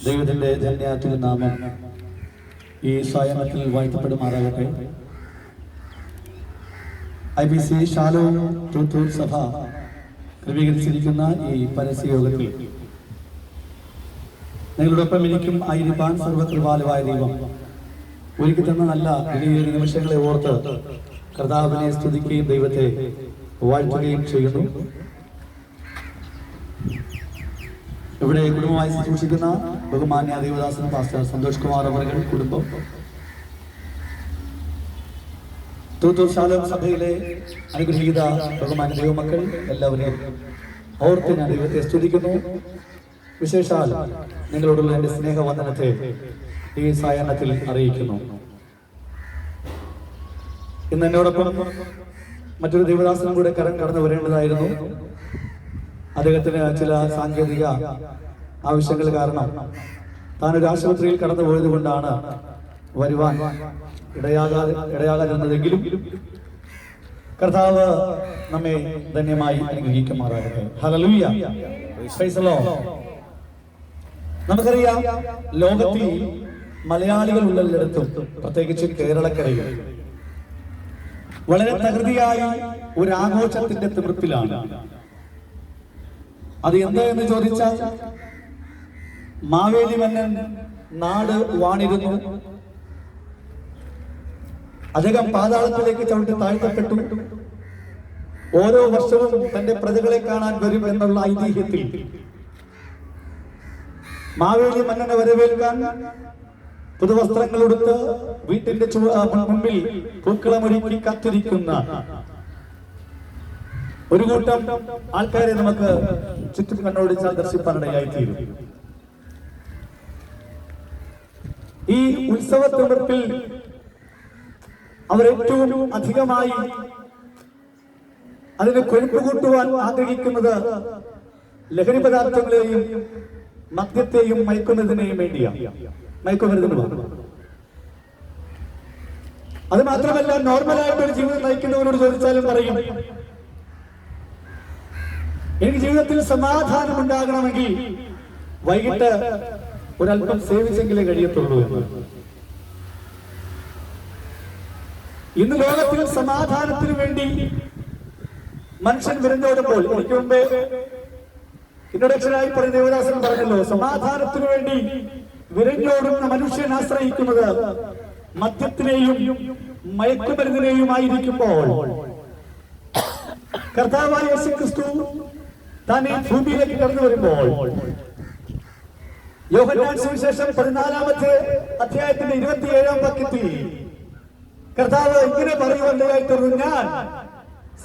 ദൈവത്തിന്റെ ധന്യാത്യ നാമം ഈ സായാഹ്നത്തിൽ വാഴ്ത്തപ്പെടുമാറാകട്ടെ. IBC ഷാലോം തൂത്തൂർ സഭ ക്രമീകരിച്ചിരിക്കുന്ന ഈ പരസ്യയോഗത്തിൽ നിങ്ങളോടൊപ്പം എനിക്കും ആയിരിക്കാൻ സർവകൃപാലുവായ ദൈവം ഒരുക്കി തന്ന നല്ല വലിയ നിമിഷങ്ങളെ ഓർത്ത് കർത്താവിനെ സ്തുതിക്കുകയും ദൈവത്തെ വാഴ്ത്തുകയും ചെയ്യുന്നു. ഇവിടെ കുടുംബമായി ശുശ്രൂഷിക്കുന്ന ബഹുമാന്യ ദേവദാസൻ പാസ്റ്റർ സന്തോഷ് കുമാർ അവരുടെ കുടുംബം, തൂത്തൂർ ഷാലോം സഭയിലെ അനുഗ്രഹീത ബഹുമാന്യ ദൈവമക്കൾ എല്ലാവരെയും ഓർത്ത് ഞാൻ ദൈവത്തെ സ്തുതിക്കുന്നു. വിശേഷാൽ നിങ്ങളോടുള്ള എന്റെ സ്നേഹവന്ദനത്തെ ഈ സായാഹ്നത്തിൽ അറിയിക്കുന്നു. ഇന്ന് എന്നോടൊപ്പം മറ്റൊരു ദേവദാസനും കൂടെ കടന്നു വരേണ്ടതായിരുന്നു. അദ്ദേഹത്തിന് ചില സാങ്കേതിക ആവശ്യങ്ങൾ കാരണം താനൊരു ആശുപത്രിയിൽ കടന്നു പോയത് കൊണ്ടാണ് വരുവാൻ ഇടയാകാതിരുന്നതെങ്കിലും കർത്താവ് നമ്മെ ധന്യമായി അനുഗ്രഹിക്കുമാറാകട്ടെ. Hallelujah, price the Lord. നമുക്കറിയാം, ലോകത്തിൽ മലയാളികൾ ഉള്ളിടത്തും പ്രത്യേകിച്ച് കേരളക്കരയിൽ വളരെ തകൃതിയായ ഒരു ആഘോഷത്തിന്റെ തീർപ്പിലാണ്. അത് എന്താന്ന് ചോദിച്ചാൽ, മാവേലി മന്നൻ നാട് വാണിരുന്നു, അദ്ദേഹം പാതാളത്തിലേക്ക് ചവിട്ടി താഴ്ത്തപ്പെട്ടു, ഓരോ വർഷവും തന്റെ പ്രജകളെ കാണാൻ വരും എന്നുള്ള ഐതിഹ്യത്തിൽ മാവേലി മന്നനെ വരവേൽക്കാൻ പുതുവസ്ത്രങ്ങളെടുത്ത് വീട്ടിന്റെ മുൻപിൽ പൂക്കളമൊരുക്കി കാത്തിരിക്കുന്ന ഒരു കൂട്ടം ആൾക്കാരെ നമുക്ക് ചുറ്റും കണ്ണോടിച്ചാൽ ദർശിപ്പാനിടയായിത്തീരും. ഈ ഉത്സവത്തിനിടപ്പിൽ അവരേറ്റവും അധികമായി അതിന് കൊഴുപ്പ് കൂട്ടുവാൻ ആഗ്രഹിക്കുന്നത് ലഹരി പദാർത്ഥങ്ങളെയും മദ്യത്തെയും മയക്കുമരുന്നിനെയും വേണ്ടിയാണ്. മയക്കുമരുന്നിന് അത് മാത്രമല്ല, നോർമലായിട്ടൊരു ജീവിതം നയിക്കുന്നവരോട് ചോദിച്ചാലും പറയും, എനിക്ക് ജീവിതത്തിൽ സമാധാനം ഉണ്ടാകണമെങ്കിൽ വൈകിട്ട് ഒരല്പം സേവിച്ചെങ്കിലേ കഴിയത്തുള്ളൂ എന്ന്. ഇന്ന് ലോകത്തിൽ സമാധാനത്തിന് വേണ്ടി മനുഷ്യൻ വിരഞ്ഞോടുമ്പോൾ, എനിക്ക് മുമ്പേ ഇൻട്രൊഡക്ഷനായി പറഞ്ഞ ദേവദാസൻ പറഞ്ഞല്ലോ, സമാധാനത്തിനു വേണ്ടി വിരഞ്ഞോടുന്ന മനുഷ്യൻ ആശ്രയിക്കുന്നത് മദ്യത്തിനെയും മയക്കുമരുന്നിനെയും ആയിരിക്കുമ്പോൾ, കർത്താവായ യേശുക്രിസ്തു താൻ ഈ ഭൂമിയിലേക്ക് കടന്നു വരുമ്പോൾ, യോഹന്നാൻ സുവിശേഷം 14-ാമത്തെ അധ്യായത്തിന്റെ 27-ാം വാക്യത്തിൽ കർത്താവ് ഇങ്ങനെ പറയുവാനായിട്ടൊരു, ഞാൻ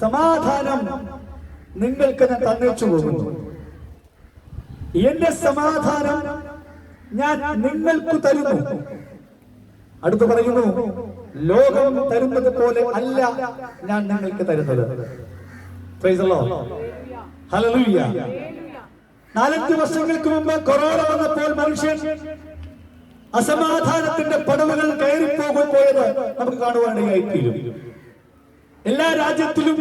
സമാധാനം നിങ്ങൾക്ക് ഞാൻ തന്നേച്ചു പോകുന്നു, എന്റെ സമാധാനം ഞാൻ നിങ്ങൾക്ക് തരുന്നു. അടുത്ത് പറയുന്നു, ലോകം തരുന്നത് പോലെ അല്ല ഞാൻ നിങ്ങൾക്ക് തരുന്നത്. Price the Lord, hallelujah. 4-5 വർഷങ്ങൾക്ക് മുമ്പ് കൊറോണ വന്നപ്പോൾ മനുഷ്യൻ അസമാധാനത്തിന്റെ പടവുകൾ കയറിപ്പോയത് നമുക്ക് കാണുവാനിടയായിത്തീരും. എല്ലാ രാജ്യത്തിലും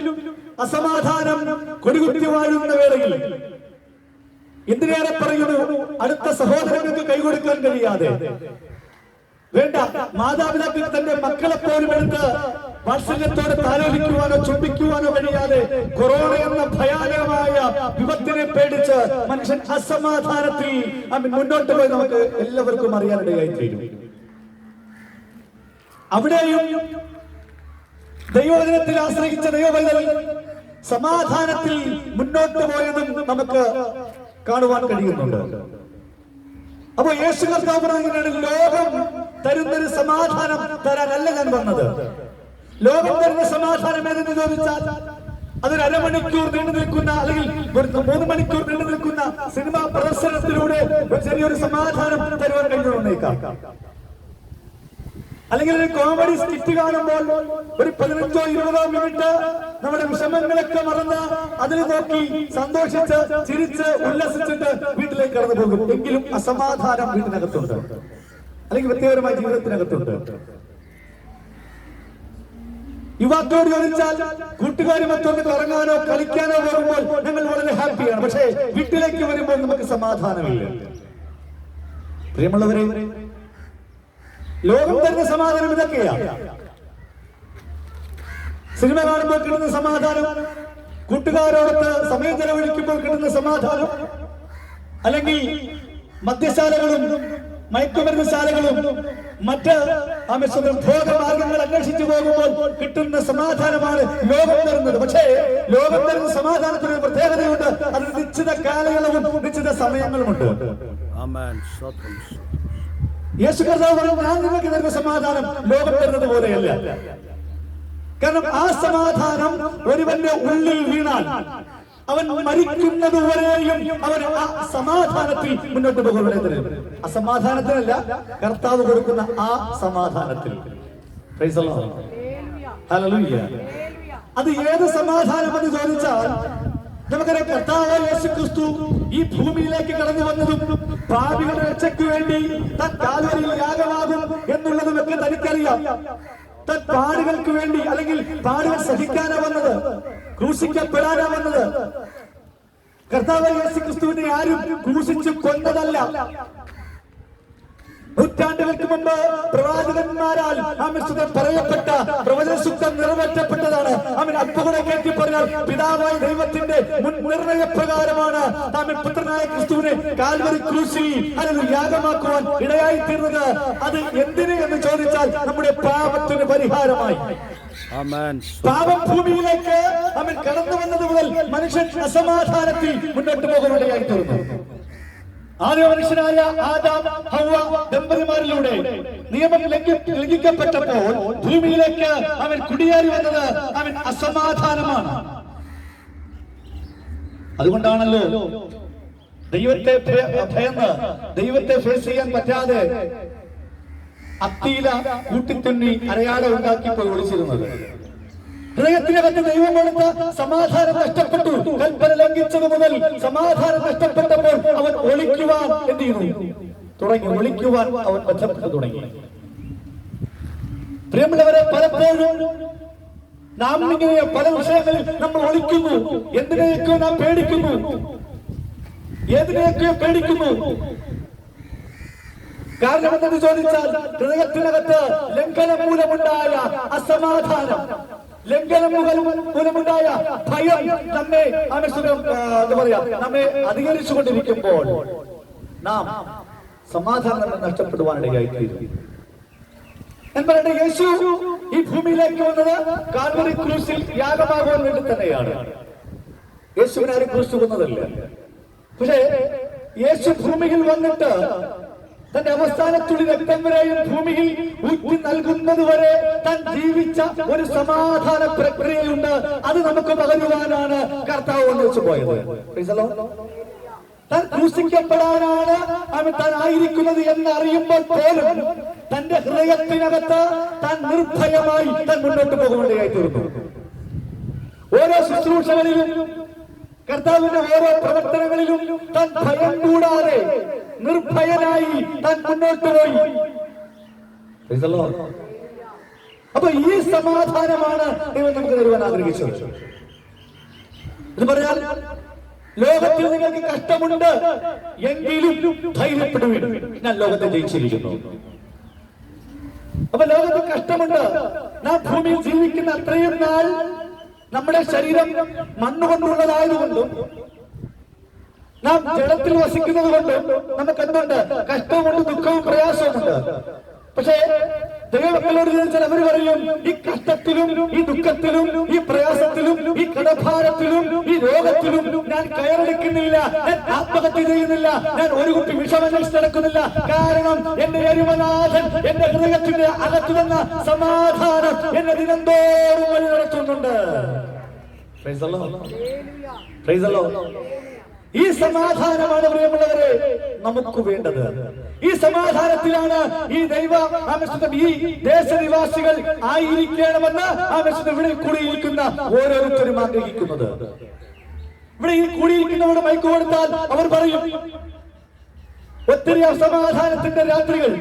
അസമാധാനം കൊടികുത്തി വാഴുന്ന വേളയിൽ എന്തിനേറെ പറയുന്നു, അടുത്ത സഹോദരങ്ങൾക്ക് കൈകൊടുക്കാൻ കഴിയാതെ, വേണ്ട മാതാപിതാക്കൾ തന്റെ മക്കളെ പോലും എടുത്ത് വാത്സല്യത്തോടെ താലോലിക്കുവാനോ ചുംബിക്കുവാനോ കഴിയാതെ കൊറോണ എന്ന ഭയാനകമായ വിപത്തിനെ പേടിച്ച് മനുഷ്യൻ അസമാധാനത്തിൽ മുന്നോട്ട് പോയി നമുക്ക് എല്ലാവർക്കും അറിയാനിടയായിത്തീരും. അവിടെയും ദൈവവചനത്തിൽ ആശ്രയിച്ച ദൈവവൈതൽ സമാധാനത്തിൽ മുന്നോട്ട് പോയതും നമുക്ക് കാണുവാൻ കഴിയുന്നുണ്ട്. അപ്പൊ യേശു കർത്താവ് പറയുകയാണ്, ലോകം തരുന്നൊരു സമാധാനം തരാനല്ല ഞാൻ വന്നത്. ലോകം തരുന്ന സമാധാനം ഏതെന്ന് ചോദിച്ചാൽ, അതൊരു അരമണിക്കൂർ നീണ്ടു നിൽക്കുന്ന അല്ലെങ്കിൽ 3 മണിക്കൂർ നീണ്ടു നിൽക്കുന്ന സിനിമാ പ്രദർശനത്തിലൂടെ ചെറിയൊരു സമാധാനം തരുവാൻ കഴിഞ്ഞുകൊണ്ടേക്കാം. അല്ലെങ്കിൽ ഒരു കോമഡി സ്കിറ്റ് കാണുമ്പോൾ ഒരു 15-20 മിനിറ്റ് നമ്മുടെ വിഷമങ്ങളൊക്കെ മറന്ന് അതിൽ നോക്കി സന്തോഷിച്ച് ചിരിച്ച് ഉല്ലസിച്ചിട്ട് വീട്ടിലേക്ക് കടന്നു പോകും. എങ്കിലും അസമാധാനം വീട്ടിനകത്തുണ്ട്, അല്ലെങ്കിൽ വ്യക്തിപരമായ ജീവിതത്തിനകത്തുണ്ട്. യുവാക്കളോട് ചോദിച്ചാൽ കൂട്ടുകാരുമൊക്കെ ഇറങ്ങാനോ കളിക്കാനോ പോകുമ്പോൾ ഞങ്ങൾ വളരെ ഹാപ്പിയാണ്. പക്ഷേ വീട്ടിലേക്ക് വരുമ്പോൾ നമുക്ക് സമാധാനമില്ല. പ്രിയമുള്ളവരെ, ലോകം തരുന്ന സമാധാനം ഇതൊക്കെയാണ്. സിനിമ കാണുമ്പോൾ കിട്ടുന്ന സമാധാനം, കൂട്ടുകാരോടൊത്ത് സമയം ചെലവഴിക്കുമ്പോൾ കിട്ടുന്ന സമാധാനം, അല്ലെങ്കിൽ മദ്യശാലകളും മയക്കുമരുന്ന് ശാലകളും മറ്റ് ഭോഗമാർഗങ്ങൾ അന്വേഷിച്ചു പോകുമ്പോൾ കിട്ടുന്ന സമാധാനമാണ് ലോകം തരുന്നത്. പക്ഷേ ലോകം തരുന്ന സമാധാനത്തിന് ഒരു പ്രത്യേകതയുണ്ട്. അത് നിശ്ചിത കാലയളവും നിശ്ചിത സമയങ്ങളുമുണ്ട്. യേശു കർത്താവ് പറഞ്ഞു, ഞാൻ നിങ്ങൾക്ക് തരുന്ന സമാധാനം ലോകം തരുന്നത് പോലെയല്ല. കാരണം ആ സമാധാനം ഒരുവന്റെ ഉള്ളിൽ വീണാൽ അവൻ മരിക്കുന്നത് വരെയും അവൻ ആ സമാധാനത്തിൽ മുന്നോട്ട് പോകുന്നത്. അസമാധാനത്തിനല്ല, കർത്താവ് കൊടുക്കുന്ന ആ സമാധാനത്തിൽ. അത് ഏത് സമാധാനം എന്ന് ചോദിച്ചാൽ നമുക്കറിയാം, കർത്താവ് യേശുക്രിസ്തു ഈ ഭൂമിയിലേക്ക് കടന്നു വന്നതും പാപികളുടെ രക്ഷയ്ക്ക് വേണ്ടി താൻ കാൽവരിയിൽ യാഗമാകും എന്നുള്ളതുമൊക്കെ തനിക്കറിയാം. താൻ പാടുകൾക്ക് വേണ്ടി, അല്ലെങ്കിൽ പാടുകൾ സഹിക്കാനാ വന്നത്, ക്രൂശിക്കപ്പെടാനാ വന്നത്. കർത്താവ് യേശുക്രിസ്തുവിനെ ആരും ക്രൂശിച്ചു കൊന്നതല്ല. നൂറ്റാണ്ടുകൾക്ക് മുമ്പ് പ്രവാചകന്മാരാൽ പറയപ്പെട്ട പ്രവചനസൂക്തം നിറവേറ്റപ്പെട്ടതാണ്. അവൻ അപ്പുകളെ കയറ്റി പറഞ്ഞാൽ പിതാവായ ദൈവത്തിന്റെ മുൻ നിർണയപ്രകാരമാണ് നാം പുത്രനായ ക്രിസ്തുവിനെ കാൽവരി ക്രൂശിൽ യാഗമാക്കുവാൻ ഇടയായി തീർന്നത്. അത് എന്തിന് എന്ന് ചോദിച്ചാൽ നമ്മുടെ പാപത്തിന് പരിഹാരമായി. പാപം ഭൂമിയിലേക്ക് അവൻ കടന്നു വന്നത് മുതൽ മനുഷ്യൻ അസമാധാനത്തിൽ മുന്നോട്ട് പോകാനിടയായി തീർന്നു. ആദ്യ മനുഷ്യനായ ആദാം ഹവ്വ ദമ്പതിമാരിലൂടെ നിയമം ലംഘിക്കപ്പെട്ടപ്പോൾ ഭൂമിയിലേക്ക് അവൻ കുടിയേറി വന്നത് അവൻ അസമാധാനമാണ്. അതുകൊണ്ടാണല്ലോ ദൈവത്തെ ഭയന്ന് ദൈവത്തെ ഫേസ് ചെയ്യാൻ പറ്റാതെ അത്തിയില കൂട്ടിത്തുന്നി അരയാളം ഉണ്ടാക്കി പോയി ഒളിച്ചിരുന്നത്. ഹൃദയത്തിനകത്ത് ദൈവം കൊടുത്ത സമാധാനം നഷ്ടപ്പെട്ടു. കൽപ്പന ലംഘിച്ചത് മുതൽ സമാധാനം നഷ്ടപ്പെട്ടപ്പോൾ അവൻ ഒളിക്കുവാൻ എന്ത് ചെയ്യുന്നു തുടങ്ങി. ഒളിക്കുവാൻ അവൻ ബന്ധപ്പെട്ടു തുടങ്ങി. പ്രിയമുള്ളവരെ, പലപ്പോഴും നാം ഇങ്ങനെ പല വിഷയങ്ങളിൽ നമ്മൾ ഒളിക്കുന്നു. എന്തിനെയൊക്കെയോ നാം പേടിക്കുന്നു, ഏതിനെയൊക്കെയോ പേടിക്കുന്നു. കാരണം എന്തെന്ന് ചോദിച്ചാൽ ഹൃദയത്തിനകത്ത് ലംഘനം മൂലമുണ്ടായ അസമാധാനം, ലംഘനം മൂലമുണ്ടായ ഭയം നമ്മെ എന്താ പറയാ നമ്മെ അധികരിച്ചു കൊണ്ടിരിക്കുമ്പോൾ നാം സമാധാനം നഷ്ടപ്പെടുവാനിടയായിത്തീരും. ഞാൻ പറയട്ടെ, യേശു ഈ ഭൂമിയിലേക്ക് വന്നത് കാൽവരി ക്രൂശിൽ യാഗമാകുവാൻ വേണ്ടി തന്നെയാണ്. യേശുവിനെ ആരും ക്രൂശ് കൊന്നതല്ല. പക്ഷേ യേശു ഭൂമിയിൽ വന്നിട്ട് തന്റെ അവസാനത്തുള്ളി രക്തം വരെയും ഭൂമിയിൽ ഊറ്റി നൽകുന്നത് വരെ താൻ ജീവിച്ച ഒരു സമാധാന പ്രക്രിയയുണ്ട്. അത് നമുക്ക് പകരുവാനാണ് കർത്താവ് ഒന്നിച്ചു പോയത്. താൻ ക്രൂശിക്കപ്പെടാനാണ് അവൻ താൻ ആയിരിക്കുന്നത് എന്ന് അറിയുമ്പോൾ പോലും തന്റെ ഹൃദയത്തിനകത്ത് താൻ നിർഭയമായി താൻ മുന്നോട്ട് പോകുവാനായി തീർന്നു. ഓരോ ശുശ്രൂഷകളിലും കർത്താവിന്റെ ഓരോ പ്രവർത്തനങ്ങളിലും താൻ ഭയം കൂടാതെ നിർഭയനായി താൻ മുന്നോട്ട് പോയി. അപ്പൊ ഈ സമാധാനമാണ് ദൈവം നമുക്ക് തരുവാൻ ആഗ്രഹിച്ചത്. എന്ന് പറഞ്ഞാൽ ലോകത്തിൽ നിങ്ങൾക്ക് കഷ്ടമുണ്ട് എങ്കിലും ധൈര്യപ്പെടുവിൻ, ഞാൻ ലോകത്തെ ജയിച്ചിരിക്കുന്നു. അപ്പൊ ലോകത്ത് കഷ്ടമുണ്ട്. നാം ഭൂമിയിൽ ജീവിക്കുന്ന അത്രയും നാൾ നമ്മുടെ ശരീരം മണ്ണുകൊണ്ടുള്ളതായതുകൊണ്ടും നാം ജലത്തിൽ വസിക്കുന്നത് കൊണ്ടും നമുക്ക് എന്തുണ്ട്? കഷ്ടവുമുണ്ട്, ദുഃഖവും പ്രയാസവുമുണ്ട്. പക്ഷേ ദൈവമക്കളോട് ചോദിച്ചാൽ അവർ പറയും, ഈ കഷ്ടത്തിലും ഈ ദുഃഖത്തിലും ഈ പ്രയാസത്തിലും ഈ കടഭാരത്തിലും ഈ രോഗത്തിലും ഞാൻ കയറെടുക്കുന്നില്ല, ഞാൻ ആത്മഹത്യ ചെയ്യുന്നില്ല, ഞാൻ ഒരു കുട്ടി വിഷമന്വേഷിച്ച് നടക്കുന്നില്ല. കാരണം എന്റെ അരുമനാഥൻ എന്റെ ഹൃദയത്തിന്റെ അകത്തു വന്ന സമാധാനം എന്നെ ദിനംതോറും വഴി നടത്തുന്നുണ്ട്. ഈ സമാധാനമാണ് പ്രിയമുള്ളവരെ നമുക്ക് വേണ്ടത്. ഈ സമാധാനത്തിലാണ് ഈ ഈ ദേശനിവാസികൾ ആയിരിക്കണമെന്ന് ഇവിടെ കൂടിയിരിക്കുന്ന ഓരോരുത്തരും ആഗ്രഹിക്കുന്നത്. ഇവിടെ ഈ കൂടിയിരിക്കുന്നവരുടെ മൈക്ക് കൊടുത്താൽ അവർ പറയും, ഒത്തിരി അസമാധാനത്തിന്റെ രാത്രികൾ,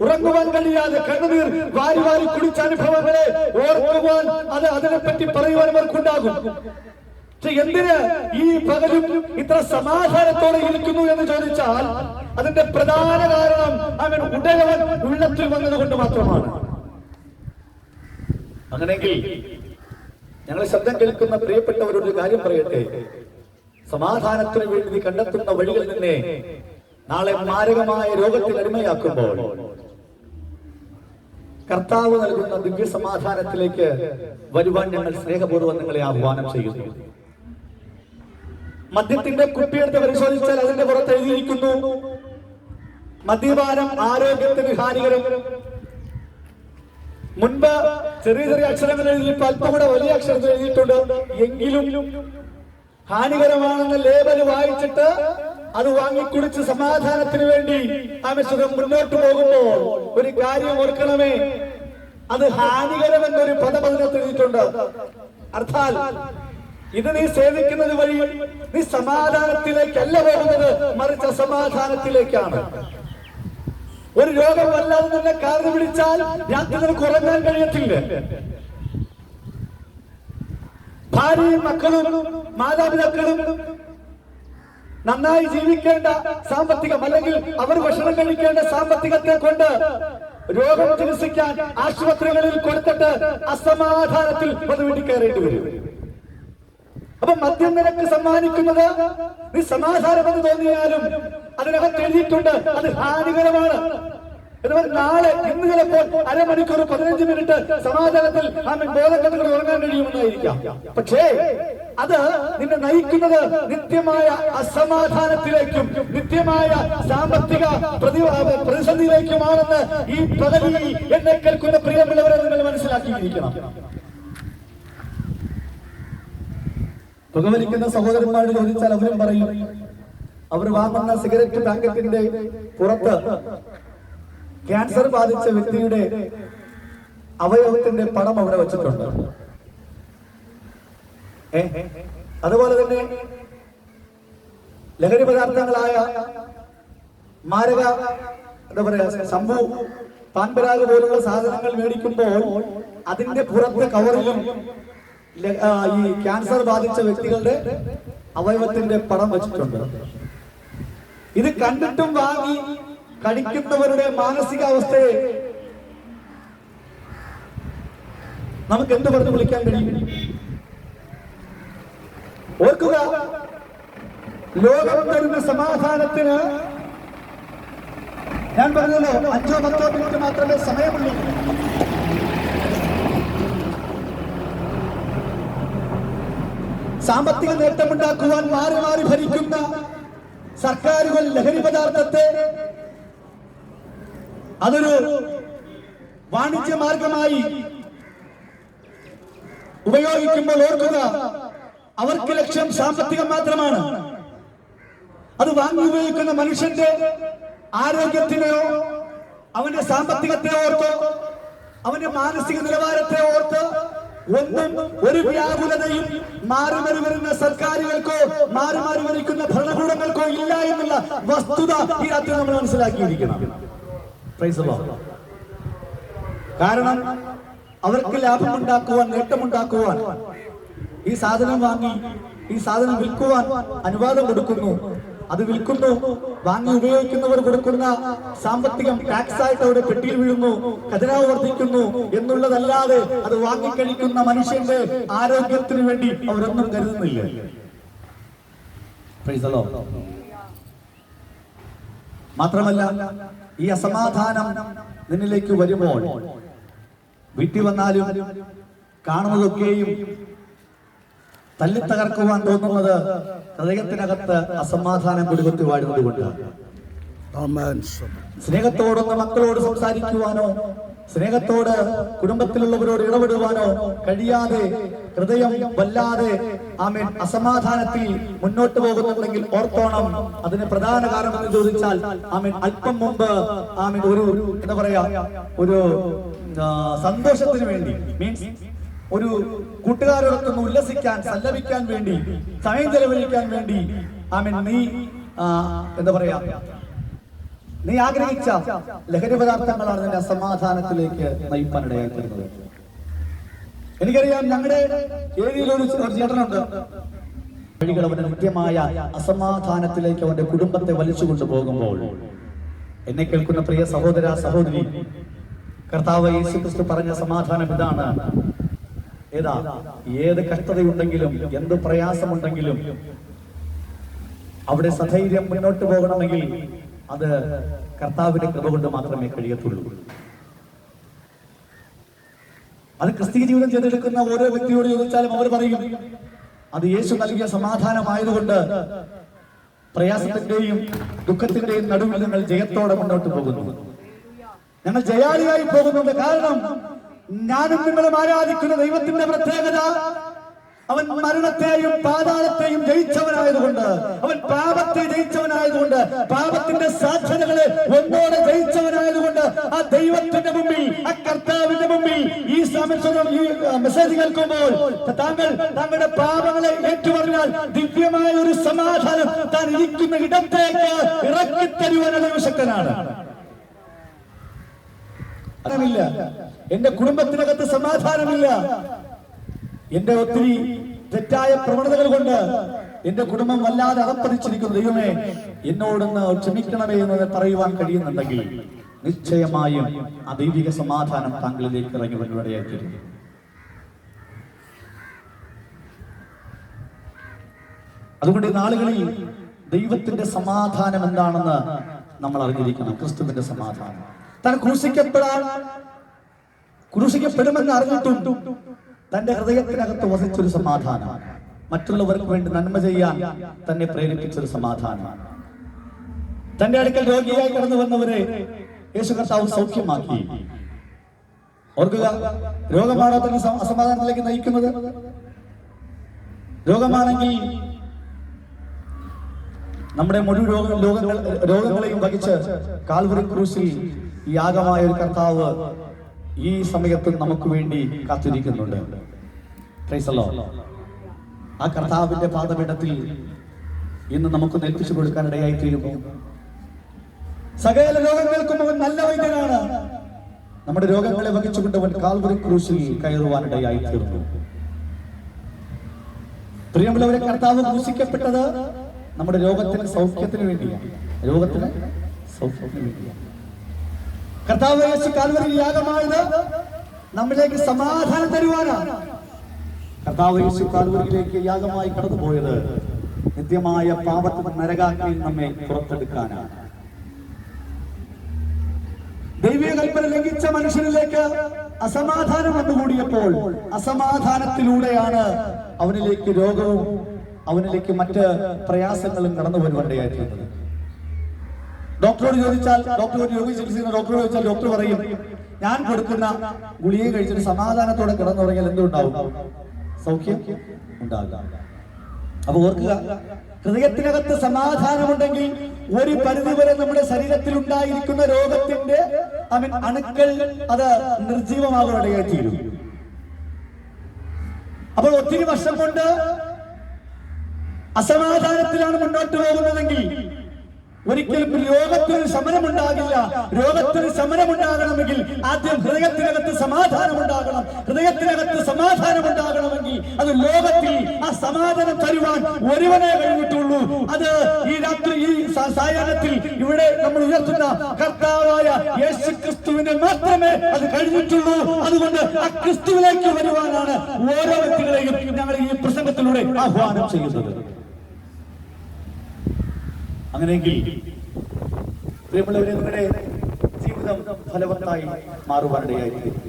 ഉറങ്ങുവാൻ കഴിയാതെ കണ്ണുനീർ വാരി വാരി കുടിച്ച അനുഭവങ്ങളെ ഓർക്കുവാൻ അതിനെപ്പറ്റി പറയുവാൻ അവർക്കുണ്ടാകും. പക്ഷെ എന്തിന് ഈ പകലും ഇത്ര സമാധാനത്തോടെ ഇരിക്കുന്നു എന്ന് ചോദിച്ചാൽ അതിന്റെ പ്രധാന കാരണം അവൻ ഉടയവൻ ഉള്ളത്തിൽ വന്നതുകൊണ്ട് മാത്രമാണ്. അങ്ങനെയെങ്കിൽ ഞങ്ങളെ ശബ്ദം കേൾക്കുന്ന പ്രിയപ്പെട്ടവരോട് ഒരു കാര്യം പറയട്ടെ. സമാധാനത്തിന് വേണ്ടി നീ കണ്ടെത്തുന്ന വഴികളിൽ നിന്നെ നാളെ മാരകമായ രോഗത്തിന് അടിമയാക്കുമ്പോൾ കർത്താവ് നൽകുന്ന ദിവ്യ സമാധാനത്തിലേക്ക് വരുവാൻ ഞങ്ങൾ സ്നേഹപൂർവ്വം നിങ്ങളെ ആഹ്വാനം ചെയ്യുന്നു. മദ്യത്തിന്റെ കുപ്പിയെടുത്ത് പരിശോധിച്ചാൽ അതിന്റെ പുറത്ത് എഴുതിയിരിക്കുന്നു, മദ്യപാനം ആരോഗ്യത്തിന് ഹാനികരം. മുൻപ് ചെറിയ ചെറിയ അക്ഷരങ്ങൾ എഴുതിയപ്പോൾ അല്പം കൂടെ വലിയ അക്ഷരത്തിൽ എഴുതിയിട്ടുണ്ട്. എങ്കിലും ഹാനികരമാണെന്ന ലേബൽ വായിച്ചിട്ട് അത് വാങ്ങിക്കുടിച്ച് സമാധാനത്തിന് വേണ്ടി ആവശ്യം മുന്നോട്ട് പോകുമ്പോൾ ഒരു കാര്യം ഓർക്കണമേ, അത് ഹാനികരമെന്നൊരു പദപതിനകത്ത് എഴുതിയിട്ടുണ്ട്. അർത്ഥാൽ ഇത് നീ സേവിക്കുന്നത് വഴി നീ സമാധാനത്തിലേക്കല്ല പോകുന്നത്, മറിച്ച് അസമാധാനത്തിലേക്കാണ്. ഒരു രോഗം വല്ലാതെ തന്നെ കാർന്നു പിടിച്ചാൽ രാത്രി നിനക്ക് ഉറങ്ങാൻ കഴിയത്തില്ല. ഭാര്യയും മക്കളും മാതാപിതാക്കളും നന്നായി ജീവിക്കേണ്ട സാമ്പത്തികം, അല്ലെങ്കിൽ അവർ ഭക്ഷണം കഴിക്കേണ്ട സാമ്പത്തികത്തെ കൊണ്ട് രോഗം ചികിത്സിക്കാൻ ആശുപത്രികളിൽ കൊടുത്തിട്ട് അസമാധാനത്തിൽ അത് വീട്ടിൽ കയറേണ്ടി വരും. അപ്പൊ മദ്യം നിനക്ക് സമ്മാനിക്കുന്നത് നീ സമാധാനമെന്ന് തോന്നിയാലും അതിനകത്ത് എഴുതിയിട്ടുണ്ട് അത് ഹാനികരമാണ്. എന്നാൽ നാളെ ഇന്ന് ചിലപ്പോൾ അരമണിക്കൂർ 15 മിനിറ്റ് സമാധാനത്തിൽ ബോധക്കെട്ടുകൾ ഉറങ്ങാൻ കഴിയുമെന്നായിരിക്കാം. പക്ഷേ അത് നിന്നെ നയിക്കുന്നത് നിത്യമായ അസമാധാനത്തിലേക്കും നിത്യമായ സാമ്പത്തിക പ്രതിസന്ധിയിലേക്കുമാണെന്ന് ഈ പദവി എന്നെ കേൾക്കുന്ന പ്രിയമുള്ളവരെ നിങ്ങൾ മനസ്സിലാക്കിയിരിക്കണം. പുകവലിക്കുന്ന സഹോദരന്മാരോട് ചോദിച്ചാൽ അവരും പറയും, അവർ വാങ്ങുന്ന സിഗരറ്റ് പാക്കറ്റിന്റെ പുറത്ത് ക്യാൻസർ ബാധിച്ച വ്യക്തിയുടെ അവയവത്തിന്റെ പടം അവിടെ വെച്ചിട്ടുണ്ട്. അതുപോലെ തന്നെ ലഹരി പദാർത്ഥങ്ങളായ മാരക എന്താ പറയാ ശംഭു പാൻപരാഗ് പോലുള്ള സാധനങ്ങൾ മേടിക്കുമ്പോൾ അതിന്റെ പുറത്തെ കവറിലും ഈ ക്യാൻസർ ബാധിച്ച വ്യക്തികളുടെ അവയവത്തിന്റെ പടം വെച്ചിട്ടുണ്ട്. ഇത് കണ്ടിട്ടും വാങ്ങി കഴിക്കുന്നവരുടെ മാനസികാവസ്ഥയെ നമുക്ക് എന്ത് പറഞ്ഞു വിളിക്കാൻ കഴിയും? ഓർക്കുക, ലോകം തരുന്ന സമാധാനത്തിന് ഞാൻ പറഞ്ഞല്ലോ 5-10 മിനിറ്റ് മാത്രമേ സമയമുള്ളൂ. സാമ്പത്തിക നേട്ടമുണ്ടാക്കുവാൻ മാറി മാറി ഭരിക്കുന്ന സർക്കാരുകൾ ലഹരി പദാർത്ഥത്തെ അതൊരു വാണിജ്യ മാർഗമായി ഉപയോഗിക്കുമ്പോൾ ഓർക്കുക, അവർക്ക് ലക്ഷ്യം സാമ്പത്തികം മാത്രമാണ്. അത് വാങ്ങി ഉപയോഗിക്കുന്ന മനുഷ്യന്റെ ആരോഗ്യത്തിനെയോ അവന്റെ സാമ്പത്തികത്തെ ഓർത്തോ അവന്റെ മാനസിക നിലവാരത്തെ ഓർത്ത് ഒന്നും ഒരു വ്യാകുലതയും മാറി മാറി വരുന്ന സർക്കാരുകൾക്കോ മാറി മാറി വരിക്കുന്ന ഭരണകൂടങ്ങൾക്കോ ഇല്ല എന്നുള്ള വസ്തുത ഈ രാത്രി നമ്മൾ മനസ്സിലാക്കിയിരിക്കണം. കാരണം അവർക്ക് ലാഭമുണ്ടാക്കുവാൻ നേട്ടമുണ്ടാക്കുവാൻ ഈ സാധനം വാങ്ങി ഈ സാധനം വിൽക്കുവാൻ അനുവാദം കൊടുക്കുന്നു. അത് വിൽക്കുന്നു, വാങ്ങി ഉപയോഗിക്കുന്നവർ കൊടുക്കുന്ന സാമ്പത്തികം ടാക്സ് ആയിട്ട് അവിടെ പെട്ടിയിൽ വീഴുന്നു, ഖജനാവ് വർദ്ധിക്കുന്നു എന്നുള്ളതല്ലാതെ അത് വാങ്ങിക്കഴിക്കുന്ന മനുഷ്യന്റെ ആരോഗ്യത്തിന് വേണ്ടി അവരൊന്നും കരുതുന്നില്ല. മാത്രമല്ല, ഈ അസമാധാനം നിന്നിലേക്ക് വരുമ്പോൾ വീട്ടിൽ വന്നാലും കാണുന്നതൊക്കെയും തല്ലി തകർക്കുവാൻ തോന്നുന്നത് ഹൃദയത്തിനകത്ത് അസമാധാനം കൊടുത്തു വാഴുന്നത് കൊണ്ടാണ്. സ്നേഹത്തോടൊന്ന് മക്കളോട് സംസാരിക്കുവാനോ സ്നേഹത്തോട് കുടുംബത്തിലുള്ളവരോട് ഇടപെടുവാനോ കഴിയാതെ ഹൃദയം വല്ലാതെ ആമേൻ അസമാധാനത്തിൽ മുന്നോട്ട് പോകുന്നുണ്ടെങ്കിൽ ഓർത്തോണം, അതിന് പ്രധാന കാരണം എന്ന് ചോദിച്ചാൽ ആമേൻ അല്പം മുമ്പ് ആമേൻ ഒരു എന്താ പറയാ ഒരു സന്തോഷത്തിന് വേണ്ടി മീൻസ് ഒരു കൂട്ടുകാരോടൊന്ന് ഉല്ലസിക്കാൻ സല്ലപിക്കാൻ വേണ്ടി സമയം ചെലവഴിക്കാൻ വേണ്ടി ആമേൻ നീ എന്താ പറയാ നീ ആഗ്രഹിച്ച ലഹരി പദാർത്ഥങ്ങളാണ് നിന്റെ അസമാധാനത്തിലേക്ക് നയിപ്പാനിടയാക്കുന്നത്. എനിക്കറിയാം, ഞങ്ങളുടെ ഏരിയയിൽ ഒരു ചേട്ടനുണ്ട്. വഴികൾ അവന്റെ നിത്യമായ അസമാധാനത്തിലേക്ക് അവന്റെ കുടുംബത്തെ വലിച്ചു കൊണ്ടുപോകുമ്പോൾ, എന്നെ കേൾക്കുന്ന പ്രിയ സഹോദര സഹോദരി, കർത്താവ് യേശുക്രിസ്തു പറഞ്ഞ സമാധാനം ഇതാണ്. ഏതാ? ഏത് കഷ്ടതയുണ്ടെങ്കിലും എന്ത് പ്രയാസമുണ്ടെങ്കിലും അവിടെ സധൈര്യം മുന്നോട്ട് പോകണമെങ്കിൽ അത് കർത്താവിന്റെ കൃപ കൊണ്ട് മാത്രമേ കഴിയത്തുള്ളൂ. അത് ക്രിസ്തീയ ജീവിതം ചെയ്തെടുക്കുന്ന ഓരോ വ്യക്തിയോട് ചോദിച്ചാലും അവർ പറയും, അത് യേശു നൽകിയ സമാധാനമായതുകൊണ്ട് പ്രയാസത്തിന്റെയും ദുഃഖത്തിന്റെയും നടുവിൽ നിങ്ങൾ ജയത്തോടെ മുന്നോട്ട് പോകുന്നു. ഞങ്ങൾ ജയാളിയായി പോകുന്നുണ്ട്. കാരണം ഞാനും നിങ്ങളും ആരാധിക്കുന്ന ദൈവത്തിന്റെ പ്രത്യേകത, അവൻ മരണത്തെയും പാതാളത്തെയും ജയിച്ചവനായതുകൊണ്ട്, അവൻ പാപത്തെ ജയിച്ചവനായതുകൊണ്ട്, പാപത്തിന്റെ സാധ്യതകളെ ഒന്നോടെ ജയിച്ചവനായതുകൊണ്ട്, ആ ദൈവത്തിന്റെ മുമ്പിൽ, ആ കർത്താവിന്റെ മുമ്പിൽ ഈ മെസ്സേജ് കേൾക്കുമ്പോൾ താങ്കളുടെ പാപങ്ങളെ ഏറ്റുപറഞ്ഞാൽ ദിവ്യമായ ഒരു സമാധാനം താൻ ഇരിക്കുന്ന ഇടത്തേക്ക് ഇറക്കിത്തരുവാൻ ദൈവശക്തനാണ്. എന്റെ കുടുംബത്തിനകത്ത് സമാധാനമില്ല, എന്റെ ഒത്തിരി തെറ്റായ പ്രവണതകൾ കൊണ്ട് എന്റെ കുടുംബം വല്ലാതെ അകപ്പതിച്ചിരിക്കുന്നു, ദൈവമേ എന്നോടൊന്ന് ക്ഷമിക്കണമേ എന്ന് പറയുവാൻ കഴിയുന്നുണ്ടെങ്കിൽ നിശ്ചയമായും ആ ദൈവിക സമാധാനം താങ്കളിലേക്ക് ഇറങ്ങി വരുവാനിടയായിത്തീരും. അതുകൊണ്ട് ഈ നാളുകളിൽ ദൈവത്തിന്റെ സമാധാനം എന്താണെന്ന് നമ്മൾ അറിഞ്ഞിരിക്കണം. ക്രിസ്തുവിന്റെ സമാധാനം താൻ ക്രൂശിക്കപ്പെടുമെന്ന് അറിഞ്ഞിട്ടും തന്റെ ഹൃദയത്തിനകത്ത് വസിച്ചൊരു സമാധാനം, മറ്റുള്ളവർക്ക് വേണ്ടി നന്മ ചെയ്യാൻ തന്നെ പ്രേരിപ്പിച്ചൊരു സമാധാനം. തന്റെ അടുക്കൽ രോഗിയായി കടന്നു വന്നവരെ യേശു കർത്താവ് സൗഖ്യമാക്കി. ഓർക്കുക, രോഗമാണോ തന്നെ അസമാധാനത്തിലേക്ക് നയിക്കുന്നത്? രോഗമാണെങ്കിൽ നമ്മുടെ മുഴുവൻ രോഗങ്ങളെയും വഹിച്ച് കാൽവരി ക്രൂശിൽ യാഗമായ ഒരു കർത്താവ് ഈ സമയത്ത് നമുക്ക് വേണ്ടി കാത്തിരിക്കുന്നുണ്ട്. Praise the lord. ആ കർത്താവിന്റെ പാദപീഠത്തിൽ ഇന്ന് നമുക്ക് ഏൽപ്പിച്ചു കൊടുക്കാനിടയായി തീരുമോ? സകല രോഗങ്ങൾക്കും അവൻ നല്ല വൈദ്യനാണ്. നമ്മുടെ രോഗങ്ങളെ വഹിച്ചുകൊണ്ട് അവൻ കാൽവരി ക്രൂശിൽ കയറുവാനിടയായി തീർന്നു. പ്രിയമുള്ളവരെ, കർത്താവ് ക്രൂശിക്കപ്പെട്ടത് നമ്മുടെ രോഗത്തിന് സൗഖ്യത്തിന് വേണ്ടിയാണ്. രോഗത്തിന് സൗഖ്യത്തിന് വേണ്ടിയാണ്. കർത്താവ് യേശു കാൽവരിയിൽ യാഗമായത് നമ്മിലേക്ക് സമാധാനം തരുവാനാണ്. കർത്താവ് യേശു കാൽവരിയിലേക്ക് യാഗമായി കടന്നുപോയത് നിത്യമായ പാപത്തിന് നരകാഗ്നിയിൽ നമ്മെ പുറത്തെടുക്കാനാണ്. ദൈവിക കൽപ്പന ലംഘിച്ച മനുഷ്യനിലേക്ക് അസമാധാനം വന്നുകൂടിയപ്പോൾ അസമാധാനത്തിലൂടെയാണ് അവനിലേക്ക് രോഗവും അവനിലേക്ക് മറ്റ് പ്രയാസങ്ങളും കടന്നു വരുവാനിടയായിട്ടുള്ളത്. ഡോക്ടറോട് ചോദിച്ചാൽ, രോഗി ചികിത്സിക്കുന്ന ഡോക്ടറോട് ചോദിച്ചാൽ ഡോക്ടർ പറയും, ഞാൻ കൊടുക്കുന്ന ഗുളിക കഴിച്ചിട്ട് സമാധാനത്തോടെ കിടന്നുറങ്ങിയാൽ എന്തുണ്ടാവും? സൗഖ്യം ഉണ്ടാകുക. അപ്പൊ ഓർക്കുക, ഹൃദയത്തിനകത്ത് സമാധാനമുണ്ടെങ്കിൽ ഒരു പരിധിവരെ നമ്മുടെ ശരീരത്തിൽ ഉണ്ടായിരിക്കുന്ന രോഗത്തിന്റെ അണുക്കൾ അത് നിർജീവമാകുവാനിടയായി തീരും. അപ്പോൾ ഒത്തിരി വർഷം കൊണ്ട് അസമാധാനത്തിലാണ് മുന്നോട്ട് പോകുന്നതെങ്കിൽ ഒരിക്കലും രോഗത്തിന് ശമനമുണ്ടാകില്ല. രോഗത്തിന് ശമനമുണ്ടാകണമെങ്കിൽ ആദ്യം ഹൃദയത്തിനകത്ത് സമാധാനമുണ്ടാകണം. ഹൃദയത്തിനകത്ത് സമാധാനമുണ്ടാകണമെങ്കിൽ അത് ലോകത്തിൽ ആ സമാധാനം തരുവാൻ ഒരുവനെ കഴിഞ്ഞിട്ടുള്ളൂ. അത് ഈ രാത്രി, ഈ സായാഹ്നത്തിൽ ഇവിടെ നമ്മൾ ഉയർത്തുന്ന കർത്താവായ യേശുക്രിസ്തുവിനെ മാത്രമേ അത് കഴിഞ്ഞിട്ടുള്ളൂ. അതുകൊണ്ട് ആ ക്രിസ്തുവിലേക്ക് വരുവാനാണ് ഓരോ വ്യക്തികളെയും ഞങ്ങൾ ഈ പ്രസംഗത്തിലൂടെ ആഹ്വാനം ചെയ്യുന്നത്. അങ്ങനെയെങ്കിൽ പ്രിയമുള്ളവരെ, നിങ്ങളുടെ ജീവിതം ഫലവത്തായി മാറുവാനിടയായിത്തീരും.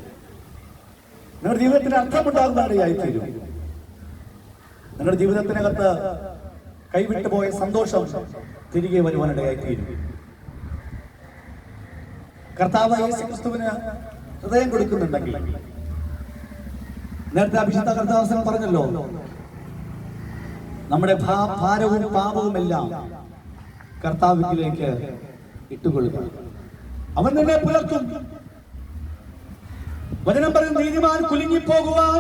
നിങ്ങളുടെ ജീവിതത്തിന് അർത്ഥമുണ്ടാകുവാനിടയായിത്തീരും. നിങ്ങളുടെ ജീവിതത്തിനകത്ത് കൈവിട്ടുപോയ സന്തോഷം തിരികെ വരുവാനിടയായിത്തീരും. കർത്താവ് യേശുക്രിസ്തുവിന് ഹൃദയം കൊടുക്കുന്നുണ്ടെങ്കിൽ, നേരത്തെ അഭിഷിക്ത കർത്താവസൻ പറഞ്ഞല്ലോ, നമ്മുടെ ഭാരവും പാപവും എല്ലാം കർത്താവിലേക്ക് ഇട്ടുകൊള്ളുക. അവൻ നിന്നെ പുലർത്തും. വചനം പറയും, നീതിമാൻ കുലുങ്ങിപ്പോകുവാൻ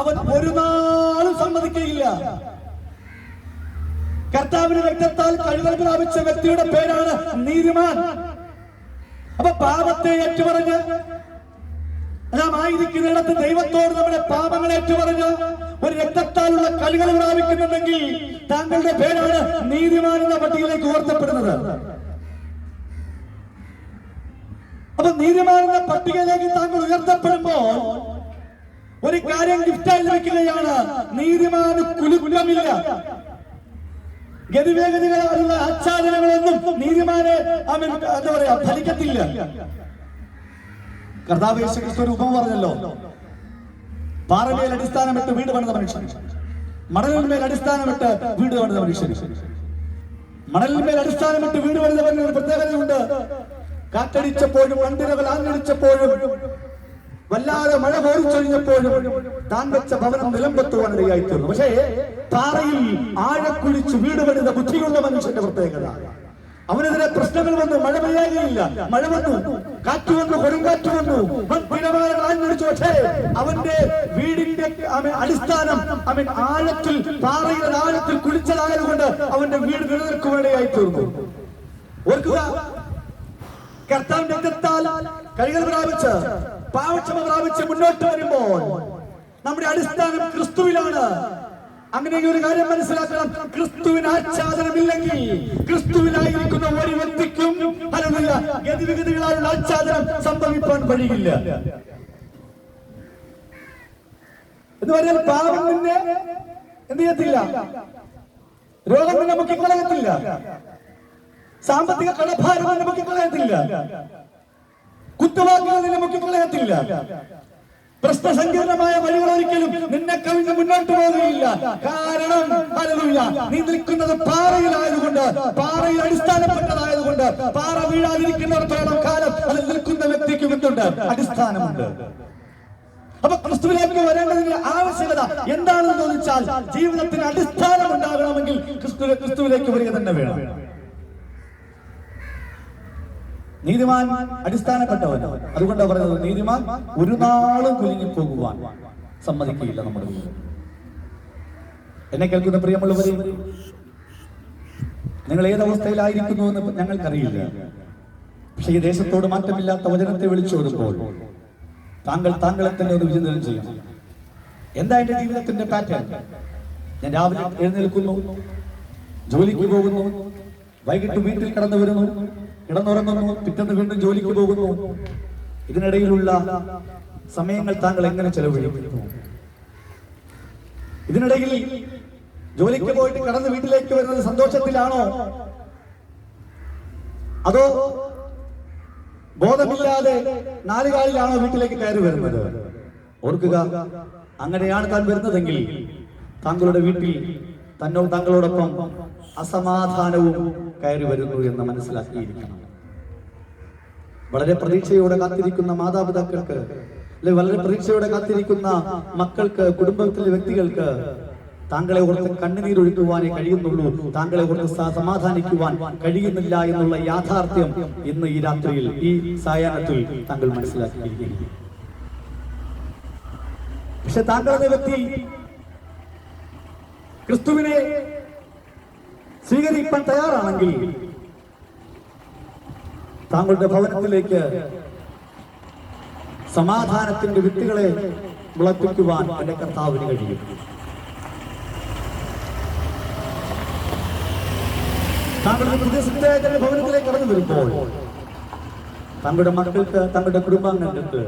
അവൻ ഒരു നാളും സമ്മതിക്കുകയില്ല. കർത്താവിന്റെ രക്തത്താൽ കഴുകൽ പ്രാപിച്ച വ്യക്തിയുടെ പേരാണ് നീതിമാൻ. അപ്പൊ പാപത്തെ ഏറ്റുപറഞ്ഞ് നാം ആയിരിക്കുന്നിടത്ത് ദൈവത്തോട് നമ്മുടെ പാപങ്ങൾ ഏറ്റുപറഞ്ഞ് ഒരു രക്തത്താലുള്ള കളികൾ പ്രാപിക്കുന്നുണ്ടെങ്കിൽ താങ്കളുടെ പേരാണ് നീതിമാൻ എന്ന പട്ടികയിലേക്ക് ഉയർത്തപ്പെടുന്നത്. അപ്പൊ നീതിമാൻ എന്ന പട്ടികയിലേക്ക് താങ്കൾ ഉയർത്തപ്പെടുമ്പോൾ ഒരു കാര്യം ഗിഫ്റ്റായി ലഭിക്കുകയാണ്. നീതിമാന് കുലുക്കമില്ല. ഗതിവേഗതികളായുള്ള ആച്ഛാദനങ്ങളൊന്നും നീതിമാനെ അവൻ എന്താ പറയാ ഫലിക്കത്തില്ല. കർത്താവ് യേശു ക്രിസ്തു ഒരു ഉപമ പറഞ്ഞല്ലോ. പാറമേൽ അടിസ്ഥാനമിട്ട് വീട് പണിത മനുഷ്യൻ, മണലിന്മേൽ അടിസ്ഥാനമിട്ട് വീട് പണിത മനുഷ്യൻ. മണലിന്മേൽ അടിസ്ഥാനമിട്ട് വീട് പണിതവന് ഒരു പ്രത്യേകതയുണ്ട്. കാറ്റടിച്ചപ്പോഴും വണ്ടിരകൾ ആഞ്ഞടിച്ചപ്പോഴും വല്ലാതെ മഴ കോരിച്ചൊഴിഞ്ഞപ്പോഴും താൻ വെച്ച ഭവനം നിലംപെത്തുവാൻ ഇടയായി തീർന്നു. പക്ഷേ പാറയിൽ ആഴക്കുഴിച്ച് വീട് പണിത ബുദ്ധിയുള്ള മനുഷ്യന്റെ പ്രത്യേകത, അവനെതിരെ പ്രശ്നങ്ങൾ വന്നു, മഴ പെയ്യാകയില്ല. മഴ വന്നു, കാറ്റ് വന്നു, കൊടുങ്കാറ്റ് വന്നു, ആഞ്ഞടിച്ചു. പക്ഷേ അവന്റെ വീടിന്റെ അടിസ്ഥാനം അവൻ ആഴത്തിൽ, പാറയുടെ ആഴത്തിൽ കുഴിച്ചതായതുകൊണ്ട് അവന്റെ വീട് നിലനിൽക്കുവാനിടയായി തീർന്നു. ഓർക്കുക, കർത്താവിന്റെ രക്തത്താൽ കൈകൾ പ്രാപിച്ച് പാവക്ഷമ പ്രാപിച്ച് മുന്നോട്ട് വരുമ്പോൾ നമ്മുടെ അടിസ്ഥാനം ക്രിസ്തുവിലാണ്. അങ്ങനെ ഒരു കാര്യം മനസ്സിലാക്കണം, ക്രിസ്തുവിന് ആച്ഛാദനമില്ലെങ്കിൽ ക്രിസ്തുവിനായിരിക്കുന്ന ഒരു വ്യക്തിക്കും ഗതിവിഗതികളായുള്ള ആച്ഛാദനം സംഭവിക്കാൻ വഴിയില്ല. എന്ന് പറഞ്ഞാൽ പാപം പിന്നെ എന്ത് ചെയ്യത്തില്ല, രോഗം പിന്നെ മുക്കിക്കളയത്തില്ല, സാമ്പത്തിക കടഭാരം നമുക്ക് കളയത്തില്ല, കുത്തുവാക്കുകൾ നമുക്ക് കളയത്തില്ല, പ്രശ്നസങ്കീർണമായ വഴികൾ ഒരിക്കലും നിന്നെ കവിഞ്ഞ് മുന്നോട്ട് പോകുകയില്ല. കാരണം നീ നിൽക്കുന്നത് പാറയിലായതുകൊണ്ട്, പാറയിൽ അടിസ്ഥാനപ്പെട്ടതായതുകൊണ്ട്, പാറ വീഴാതിരിക്കുന്നിടത്തോളം കാലം അതിൽ നിൽക്കുന്ന വ്യക്തിക്ക് എന്തുണ്ട്, അടിസ്ഥാനമുണ്ട്. അപ്പൊ ക്രിസ്തുവിലേക്ക് വരേണ്ടതിന്റെ ആവശ്യകത എന്താണെന്ന് ചോദിച്ചാൽ, ജീവിതത്തിന് അടിസ്ഥാനം ഉണ്ടാകണമെങ്കിൽ ക്രിസ്തുവിലേക്ക് വരിക തന്നെ വേണം. നീതിമാൻ അടിസ്ഥാനപ്പെട്ടവൻ. അതുകൊണ്ടാണ് പറയുന്നത്, നീതിമാൻ ഒരു നാളും കുലുങ്ങിപ്പോകുവാൻ സമ്മതിക്കില്ല. നമ്മുടെ എന്നെ കേൾക്കുന്ന പ്രിയമുള്ളവരെ, നിങ്ങൾ ഏതവസ്ഥയിലായിരിക്കുന്നു എന്ന് ഞങ്ങൾക്കറിയില്ല. പക്ഷെ ഈ ദേശത്തോട് മാറ്റമില്ലാത്ത വചനത്തെ വിളിച്ചോടുമ്പോൾ താങ്കളെ തന്നെ ഒന്ന് വിചിന്തനം ചെയ്യണം. എന്താ എന്റെ ജീവിതത്തിന്റെ പാറ്റേൺ? ഞാൻ രാവിലെ എഴുന്നേൽക്കുന്നു, ജോലിക്ക് പോകുന്നു, വൈകിട്ട് വീട്ടിൽ കടന്നു വരുന്നു, കിടന്നുറങ്ങുന്നു, പിറ്റേന്ന് വീണ്ടും ജോലിക്ക് പോകുന്നു. ഇതിനിടയിലുള്ള സമയങ്ങൾ താങ്കൾ എങ്ങനെ ചെലവഴിക്കുന്നു? ഇതിനിടയിൽ ജോലിക്ക് പോയിട്ട് കടന്ന് വീട്ടിലേക്ക് വരുന്നത് സന്തോഷത്തിലാണോ, അതോ ബോധമില്ലാതെ നാലുകാലിലാണോ വീട്ടിലേക്ക് കയറി വരുന്നത്? ഓർക്കുക, അങ്ങനെയാണ് താൻ വരുന്നതെങ്കിൽ താങ്കളുടെ വീട്ടിൽ താങ്കളോടൊപ്പം അസമാധാനവും കയറി വരുന്നു എന്ന് മനസ്സിലാക്കിയിരിക്കണം. വളരെ പ്രതീക്ഷയോടെ കാത്തിരിക്കുന്ന മാതാപിതാക്കൾക്ക്, അല്ലെങ്കിൽ വളരെ പ്രതീക്ഷയോടെ കാത്തിരിക്കുന്ന മക്കൾക്ക്, കുടുംബത്തിലെ വ്യക്തികൾക്ക് താങ്കളെ ഓർത്ത് കണ്ണുനീരൊഴുക്കുവാനേ കഴിയുന്നുള്ളൂ, താങ്കളെ ഓർത്ത് സമാധാനിക്കുവാൻ കഴിയുന്നില്ല എന്നുള്ള യാഥാർത്ഥ്യം ഇന്ന് ഈ രാത്രിയിൽ, ഈ സായാഹ്നത്തിൽ താങ്കൾ മനസ്സിലാക്കിയിരിക്കുന്നു. പക്ഷെ താങ്കളുടെ വ്യക്തി ക്രിസ്തുവിനെ സ്വീകരിക്കാൻ തയ്യാറാണെങ്കിൽ താങ്കളുടെ ഭവനത്തിലേക്ക് സമാധാനത്തിന്റെ വിത്തുകളെ മുളപ്പിക്കുവാൻ എന്റെ കർത്താവിന് കഴിയും. താങ്കളുടെ പ്രദേശത്തെ ഭവനത്തിലേക്ക് കടന്നു വരുമ്പോൾ താങ്കളുടെ മക്കൾക്ക്, താങ്കളുടെ കുടുംബാംഗങ്ങൾക്ക്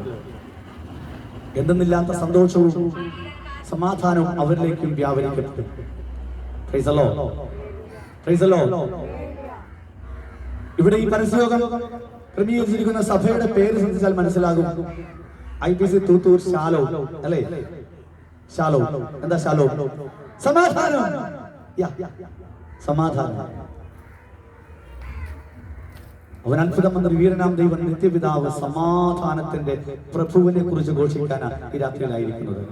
എന്തെന്നില്ലാത്ത സന്തോഷവും സമാധാനവും അവരിലേക്കും വ്യാപരിക്കപ്പെട്ടു. Praise the lord, praise the lord. ഇവിടെ ഈ പരസ്യയോഗം ക്രമീകരിച്ചിരിക്കുന്ന സഭയുടെ പേര് ശ്രദ്ധിച്ചാൽ മനസ്സിലാകും. IPC തൂത്തൂർ ശാലോ, അല്ലേ? ശാലോ. എന്താ ശാലോ? സമാധാനം. സമാധാനം. അവൻ അത്ഭുതം എന്ന വീരനാം ദൈവം, നിത്യപിതാവ്, സമാധാനത്തിന്റെ പ്രഭുവിനെ കുറിച്ച് ഘോഷിക്കാനാണ് ഈ രാത്രിയിലായിരിക്കുന്നത്.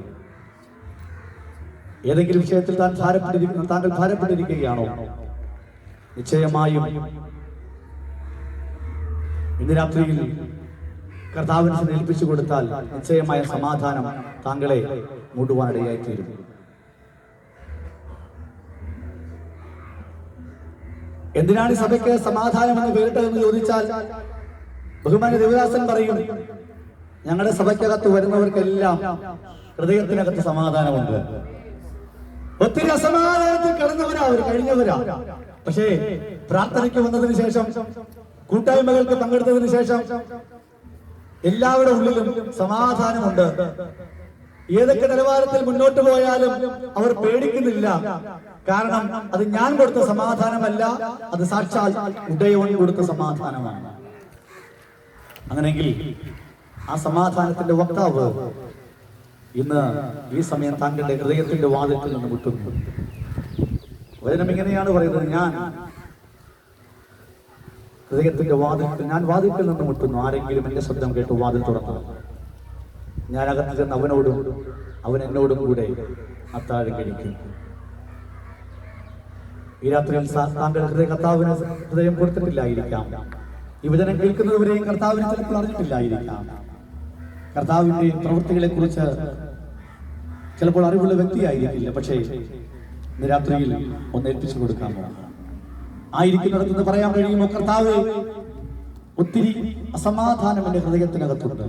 ഏതെങ്കിലും വിഷയത്തിൽ താങ്കൾ ഭാരപ്പെട്ടിരിക്കുകയാണോ? നിശ്ചയമായും ഇന്ന് രാത്രിയിൽ കർത്താവിനെ ഏൽപ്പിച്ചു കൊടുത്താൽ നിശ്ചയമായ സമാധാനം താങ്കളെ മൂടുവാനിടയായി തീരും. എന്തിനാണ് ഈ സഭയ്ക്ക് സമാധാനം എന്ന് പേരിട്ടതെന്ന് ചോദിച്ചാൽ, ബഹുമാന്യ ദേവദാസൻ പറയും, ഞങ്ങളുടെ സഭയ്ക്കകത്ത് വരുന്നവർക്കെല്ലാം ഹൃദയത്തിനകത്ത് സമാധാനമുണ്ട്. ഒത്തിരി അസമാധാനത്തിൽ കടന്നവരാ, അവർ കഴിഞ്ഞവരാ. പക്ഷേ പ്രാർത്ഥനയ്ക്ക് വന്നതിന് ശേഷം, കൂട്ടായ്മകൾക്ക് പങ്കെടുത്തതിന് ശേഷം എല്ലാവരുടെ ഉള്ളിലും സമാധാനമുണ്ട്. ഏതൊക്കെ നിലവാരത്തിൽ മുന്നോട്ട് പോയാലും അവർ പേടിക്കുന്നില്ല. കാരണം അത് ഞാൻ കൊടുത്ത സമാധാനമല്ല, അത് സാക്ഷാൽ ഉദയവൻ കൊടുത്ത സമാധാനമാണ്. അങ്ങനെയെങ്കിൽ ആ സമാധാനത്തിന്റെ വക്താവ് ഇന്ന് ഈ സമയം താങ്കളുടെ ഹൃദയത്തിന്റെ വാതിൽക്കൽ നിന്ന് മുട്ടുന്നു. വചനം ഇങ്ങനെയാണ് പറയുന്നത്, ഞാൻ ഹൃദയത്തിന്റെ വാതിൽക്കൽ, ഞാൻ വാതിൽക്കൽ നിന്ന് മുട്ടുന്നു. ആരെങ്കിലും എന്റെ ശബ്ദം കേട്ട് വാതിൽ തുറന്നു, ഞാൻ അകത്ത് ചെന്ന് അവനോടും അവൻ എന്നോടും കൂടെ അത്താഴം കഴിക്കും. ഈ രാത്രിയിൽ താങ്കൾ കർത്താവിന് ഹൃദയം കൊടുത്തിട്ടില്ലായിരിക്കാം. ഈ വചനം കേൾക്കുന്നവരെയും കർത്താവിനെ ചിലപ്പോൾ അറിഞ്ഞിട്ടില്ലായിരിക്കാം. കർത്താവിന്റെ പ്രവൃത്തികളെ കുറിച്ച് ചിലപ്പോൾ അറിവുള്ള വ്യക്തിയായിരിക്കില്ല. പക്ഷേ ഇന്ന് രാത്രിയിൽ ഒന്ന് ഏൽപ്പിച്ചു കൊടുക്കാമോ? ആയിരിക്കുന്നിടത്തുനിന്ന് പറയാൻ കഴിയുമോ, കർത്താവേ, ഒത്തിരി അസമാധാനം എന്റെ ഹൃദയത്തിനകത്തുണ്ട്.